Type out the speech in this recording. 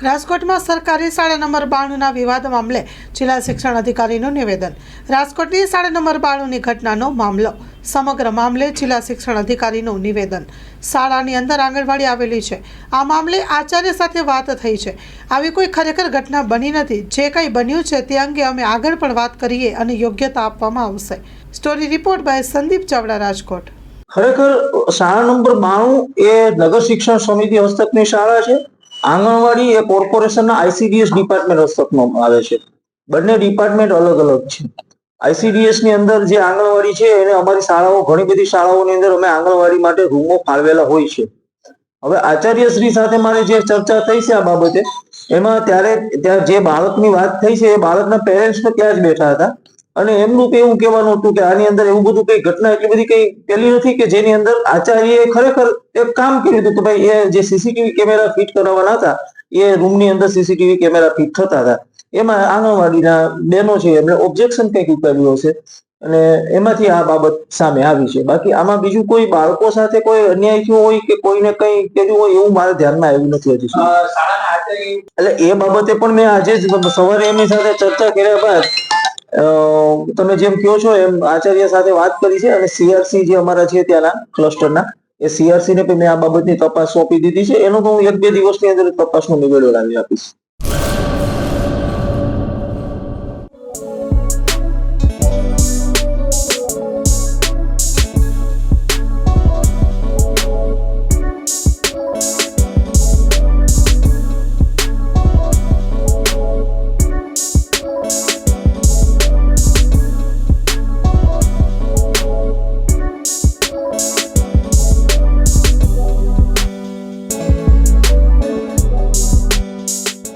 રાજકોટમાં સરકારી શાળા નંબર 92ના વિવાદ મામલે જિલ્લા શિક્ષણ અધિકારીનું નિવેદન। રાજકોટની શાળા નંબર 92ની ઘટનાનો મામલો। સમગ્ર મામલે જિલ્લા શિક્ષણ અધિકારીનું નિવેદન। શાળાની અંદર આંગણવાડી આવેલી છે। આ મામલે આચાર્ય સાથે વાત થઈ છે। આવી કોઈ ખરેખર ઘટના બની નથી। જે કંઈ બન્યું છે તે અંગે અમે આગળ પણ વાત કરીએ અને યોગ્યતા આપવામાં આવશે। Story report by Sandeep Chavda, Rajkot. ખરેખર શાળા નંબર 92 એ નગર શિક્ષણ સમિતિ હસ્તકની શાળા છે। આંગણવાડી એ કોર્પોરેશનના આઈસીડીએસ ડિપાર્ટમેન્ટ હસ્તકમાં આવે છે। બંને ડિપાર્ટમેન્ટ અલગ અલગ છે। આઈસીડીએસ ની અંદર જે આંગણવાડી છે એને અમારી શાળાઓ ઘણી બધી શાળાઓની અંદર અમે આંગણવાડી માટે રૂમો ફાળવેલા હોય છે। હવે આચાર્યશ્રી સાથે મારે જે ચર્ચા થઈ છે આ બાબતે, એમાં ત્યાં જે બાળકની વાત થઈ છે એ બાળકના પેરેન્ટ્સ ત્યાં જ બેઠા હતા અને એમનું એવું કહેવાનું હતું કે આની અંદર એવું બધું કઈ ઘટના એટલી બધી કઈ પેલી નથી કે જેની અંદર આચાર્યએ ખરેખર એક કામ કર્યું હતું કે ભાઈ એ જે સીસીટીવી કેમેરા ફિટ કરાવવાના હતા એ રૂમની અંદર સીસીટીવી કેમેરા ફિટ થતા હતા। એમાં આંગણવાડીના બહેનો છે એમણે ઓબ્જેક્શન કંઈક ઉપાડ્યું હશે અને એમાંથી આ બાબત સામે આવી છે। બાકી આમાં બીજું કોઈ બાળકો સાથે કોઈ અન્યાય થયો હોય કે કોઈને કઈ કર્યું હોય એવું મારા ધ્યાનમાં આવ્યું નથી હજી સુધી। એટલે એ બાબતે પણ મેં આજે જ સવારે એમની સાથે ચર્ચા કર્યા બાદ તમે જેમ કહો છો એમ આચાર્ય સાથે વાત કરી છે અને સીઆરસી જે અમારા છે ત્યાંના ક્લસ્ટરના એ સીઆરસી ને પણ મેં આ બાબતની તપાસ સોંપી દીધી છે। એનો તો હું 1-2 દિવસની અંદર તપાસનો નિવેડો લાવી આપીશ।